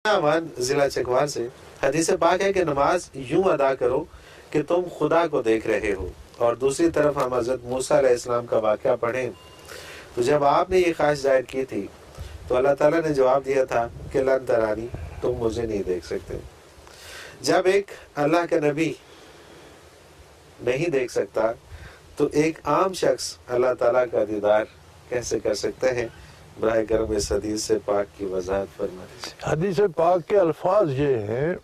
امان ضلع چکوار سے حدیث پاک ہے کہ نماز یوں ادا کرو کہ تم خدا کو دیکھ رہے ہو، اور دوسری طرف ہم حضرت موسیٰ علیہ السلام کا واقعہ پڑھیں تو جب آپ نے یہ خواہش ظاہر کی تھی تو اللہ تعالیٰ نے جواب دیا تھا کہ لن ترانی، تم مجھے نہیں دیکھ سکتے۔ جب ایک اللہ کا نبی نہیں دیکھ سکتا تو ایک عام شخص اللہ تعالیٰ کا دیدار کیسے کر سکتے ہیں؟ براہ کرم اس حدیث سے پاک کی وضاحت فرما دیجیے۔ حدیث پاک کے الفاظ یہ ہیں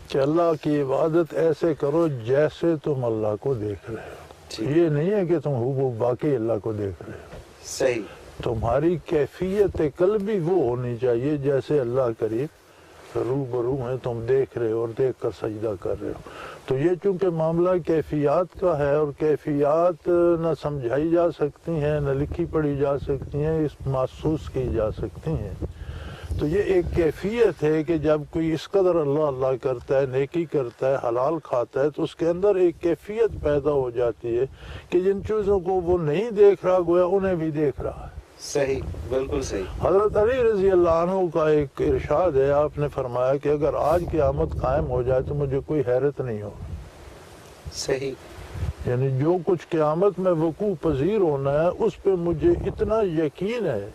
کہ اللہ کی عبادت ایسے کرو جیسے تم اللہ کو دیکھ رہے ہو۔ یہ نہیں ہے کہ تم ہو باقی اللہ کو دیکھ رہے ہو۔ صحیح۔ تمہاری کیفیت قلبی وہ ہونی چاہیے جیسے اللہ قریب روبرو ہیں، تم دیکھ رہے ہو اور دیکھ کر سجدہ کر رہے ہو۔ تو یہ چونکہ معاملہ کیفیات کا ہے اور کیفیات نہ سمجھائی جا سکتی ہیں، نہ لکھی پڑھی جا سکتی ہیں، اس محسوس کی جا سکتی ہیں، تو یہ ایک کیفیت ہے کہ جب کوئی اس قدر اللہ اللہ کرتا ہے، نیکی کرتا ہے، حلال کھاتا ہے، تو اس کے اندر ایک کیفیت پیدا ہو جاتی ہے کہ جن چیزوں کو وہ نہیں دیکھ رہا گویا انہیں بھی دیکھ رہا ہے۔ صحیح، بالکل صحیح۔ حضرت علی رضی اللہ عنہ کا ایک ارشاد ہے، آپ نے فرمایا کہ اگر آج قیامت قائم ہو جائے تو مجھے کوئی حیرت نہیں ہو۔ صحیح۔ یعنی جو کچھ قیامت میں وقوع پذیر ہونا ہے اس پہ مجھے اتنا یقین ہے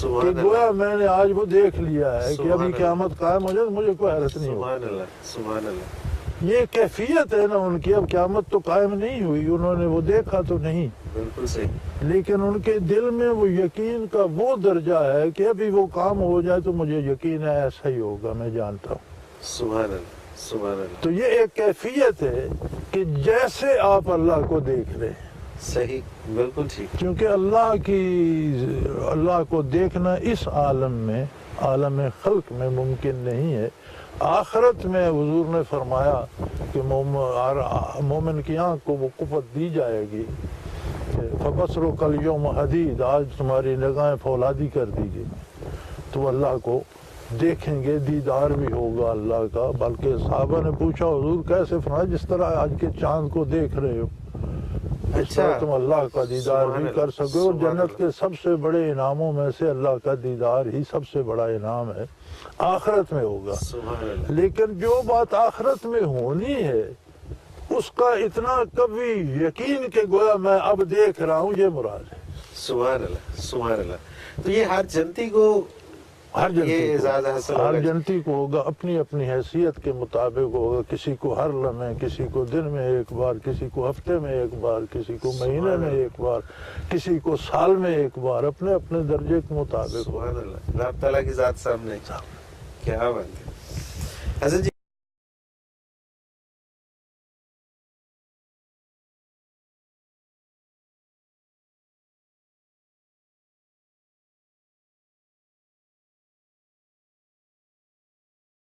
کہ گویا میں نے آج وہ دیکھ لیا ہے کہ ابھی قیامت قائم ہو جائے تو مجھے کوئی حیرت نہیں ہو۔ سبحان اللہ، سبحان اللہ۔ یہ کیفیت ہے نا ان کی، اب قیامت تو قائم نہیں ہوئی، انہوں نے وہ دیکھا تو نہیں، بالکل صحیح، لیکن ان کے دل میں وہ یقین کا وہ درجہ ہے کہ ابھی وہ کام ہو جائے تو مجھے یقین ہے ایسا ہی ہوگا، میں جانتا ہوں۔ سبحان اللہ، سبحان اللہ۔ تو یہ ایک کیفیت ہے کہ جیسے آپ اللہ کو دیکھ رہے ہیں۔ صحیح، بالکل ٹھیک۔ کیونکہ اللہ کو دیکھنا اس عالم میں، عالم خلق میں ممکن نہیں ہے۔ آخرت میں حضور نے فرمایا کہ مومن کی آنکھ کو وہ قوت دی جائے گی، فَبَصْرُكَ الْيَوْمَ حَدِيدٌ، آج تمہاری نگاہیں فولادی کر دی گئی، تو اللہ کو دیکھیں گے، دیدار بھی ہوگا اللہ کا۔ بلکہ صحابہ نے پوچھا حضور کیسے؟ فرمایا جس طرح آج کے چاند کو دیکھ رہے ہو اس طرح تم اللہ کا دیدار بھی کر سکو۔ اور جنت کے سب سے بڑے انعاموں میں سے اللہ کا دیدار ہی سب سے بڑا انعام ہے، آخرت میں ہوگا۔ لیکن جو بات آخرت میں ہونی ہے اس کا اتنا قوی یقین کہ گویا میں اب دیکھ رہا ہوں، یہ مراد ہے۔ سبحان اللہ، سبحان اللہ۔ تو یہ ہر جنتی کو ہر جنتی کو ہوگا، اپنی اپنی حیثیت کے مطابق ہوگا۔ کسی کو ہر لمحے، کسی کو دن میں ایک بار، کسی کو ہفتے میں ایک بار، کسی کو مہینے میں ایک بار، کسی کو سال میں ایک بار، اپنے اپنے درجے کے مطابق۔ سبحان اللہ، اللہ تعالیٰ کی ذات سامنے، کیا بات ہے حضرت جی۔